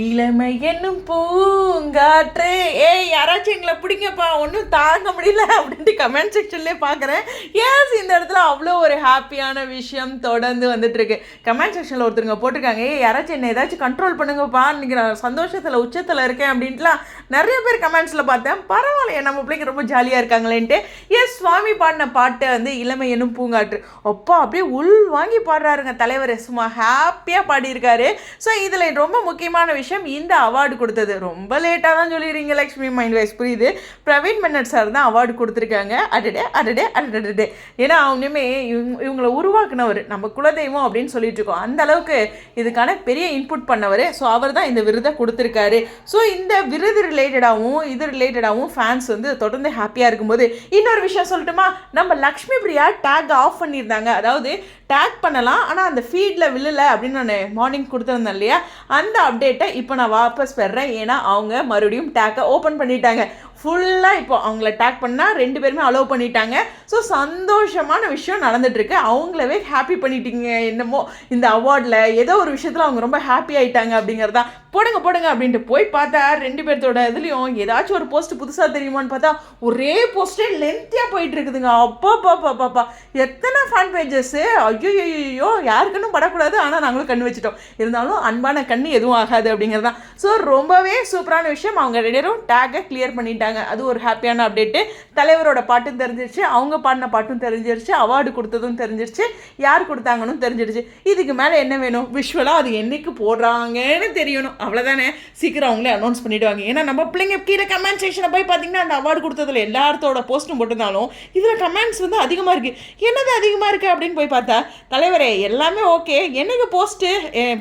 இளமை என்னும் பூங்காற்றே யாராச்சும் எங்களை பிடிங்கப்பா ஒன்றும் தாங்க முடியல அப்படின்ட்டு கமெண்ட் செக்ஷன்லேயே பார்க்குறேன். ஏஸ் இந்த இடத்துல அவ்வளோ ஒரு ஹாப்பியான விஷயம் தொடர்ந்து வந்துட்டுருக்கு. கமெண்ட் செக்ஷனில் ஒருத்தருங்க போட்டிருக்காங்க, யாராச்சும் என்னை ஏதாச்சும் கண்ட்ரோல் பண்ணுங்கப்பா, இன்றைக்கி நான் சந்தோஷத்தில் உச்சத்தில் இருக்கேன் அப்படின்ட்டுலாம் நிறைய பேர் கமெண்ட்ஸில் பார்த்தேன். பரவாயில்லையே நம்ம பிள்ளைங்க ரொம்ப ஜாலியாக இருக்காங்களேன்ட்டு. சுவாமி பாடின பாட்டை வந்து இளமை என்னும் பூங்காற்று அப்பா அப்படியே உள் வாங்கி பாடுறாருங்க தலைவர், சும்மா ஹாப்பியாக பாடியிருக்காரு. ஸோ இதில் ரொம்ப முக்கியமான விஷயம், இந்த அவார்டு கொடுத்தது ரொம்ப லேட்டாக தான் சொல்லிடுறீங்க லக்ஷ்மி மைண்ட் வைஸ், புரியுது. பிரவீன் மன்னட் சார் தான் அவார்டு கொடுத்துருக்காங்க. அடடே ஏன்னா அவனுமே இவங்களை உருவாக்குனவர், நம்ம குலதெய்வம் அப்படின்னு சொல்லிட்டு இருக்கோம். அந்த அளவுக்கு இதுக்கான பெரிய இன்புட் பண்ணவர். ஸோ அவர் தான் இந்த விருதை கொடுத்துருக்காரு. ஸோ இந்த விருது ரிலேட்டடாகவும் ஃபேன்ஸ் வந்து தொடர்ந்து ஹாப்பியாக இருக்கும்போது இன்னொரு விஷயம் சொல்லட்டுமா, நம்ம லக்ஷ்மி பிரியா டேக் ஆஃப் பண்ணியிருந்தாங்க. அதாவது டேக் பண்ணலாம், ஆனால் அந்த ஃபீல்டில் விழலை அப்படின்னு நான் மார்னிங் கொடுத்துருந்தேன் இல்லையா, அந்த அப்டேட்டை இப்போ நான் வாபஸ் பெறேன். ஏன்னா அவங்க மறுபடியும் டேக்கை ஓப்பன் பண்ணிட்டாங்க ஃபுல்லாக. இப்போ அவங்கள டேக் பண்ணால் 2 பேருமே அலோவ் பண்ணிட்டாங்க. ஸோ சந்தோஷமான விஷயம் நடந்துகிட்ருக்கு. அவங்களவே ஹாப்பி பண்ணிட்டீங்க என்னமோ இந்த அவார்டில் ஏதோ ஒரு விஷயத்தில் அவங்க ரொம்ப ஹாப்பி ஆகிட்டாங்க அப்படிங்கிறதா. போடுங்க அப்படின்ட்டு போய் பார்த்தா 2 பேர்த்தோட இதுலேயும் ஏதாச்சும் ஒரு போஸ்ட் புதுசாக தெரியுமான்னு பார்த்தா ஒரே போஸ்ட்டே லென்த்தியாக போயிட்டு இருக்குதுங்க. அப்பா எத்தனை ஃபேன் பேஜஸ்ஸு, ஐயோ யாருக்குன்னு படக்கூடாது, ஆனால் நாங்களும் கண்ணு வச்சுட்டோம். இருந்தாலும் அன்பான கண்ணு எதுவும் ஆகாது அப்படிங்கிறது தான். ஸோ ரொம்பவே சூப்பரான விஷயம். அவங்க 2 பேரும் டேக்கை கிளியர் பண்ணிட்டாங்க. அது ஒரு ஹாப்பியான அப்டேட்டு. தலைவரோட பாட்டும் தெரிஞ்சிருச்சு, அவங்க பாடின பாட்டும் தெரிஞ்சிருச்சு, அவார்டு கொடுத்ததும் தெரிஞ்சிருச்சு, யார் கொடுத்தாங்கன்னு தெரிஞ்சிருச்சு. இதுக்கு மேலே என்ன வேணும்? விஷுவலாக அது என்னைக்கு போடுறாங்கன்னு தெரியணும், அவ்வளோதானே. சீக்கிரம் அவங்களே அனௌன்ஸ் பண்ணிவிடுவாங்க. ஏன்னா நம்ம பிள்ளைங்க கீழே கமெண்ட் செக்ஷனை போய் பார்த்தீங்கன்னா அந்த அவார்டு கொடுத்ததில் எல்லாத்தோட போஸ்ட்டும் போட்டிருந்தாலும் இதில் கமெண்ட்ஸ் வந்து அதிகமாக இருக்குது. என்னது அதிகமாக இருக்குது அப்படின்னு போய் பார்த்தா, தலைவரே எல்லாமே ஓகே, என்னைக்கு போஸ்ட்டு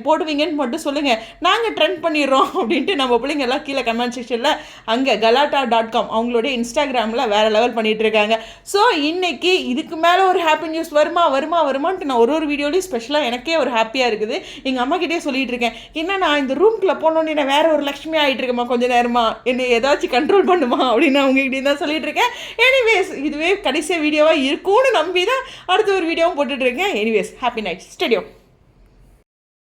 போடுவீங்கன்னு மட்டும் சொல்லுங்கள், நாங்கள் ட்ரெண்ட் பண்ணிடுறோம் அப்படின்ட்டு நம்ம பிள்ளைங்க எல்லாம் கீழே கமெண்ட் செக்ஷனில் அங்கே galaata.com அவங்களுடைய இன்ஸ்டாகிராமில் வேறு லெவல் பண்ணிகிட்டு இருக்காங்க. ஸோ இன்றைக்கி இதுக்கு மேலே ஒரு ஹாப்பி நியூஸ் வருமான்ட்டு நான் ஒரு வீடியோலையும் ஸ்பெஷலாக எனக்கே ஒரு ஹாப்பியாக இருக்குது. எங்கள் அம்மா கிட்டே சொல்லிகிட்டு இருக்கேன், என்ன நான் இந்த ரூம்குள்ளே போனோன்னே நான் வேறு ஒரு லக்ஷ்மி ஆகிட்டு இருக்கேம்மா, கொஞ்சம் நேரமா என்னை ஏதாச்சும் கண்ட்ரோல் பண்ணுமா அப்படின்னு அவங்ககிட்டே தான் சொல்லிட்டு இருக்கேன். எனிவேஸ் இதுவே கடைசி வீடியோவாக இருக்கும்னு நம்பி தான் அடுத்த ஒரு வீடியோவும் போட்டுட்ருக்கேன். Anyways happy night stadium.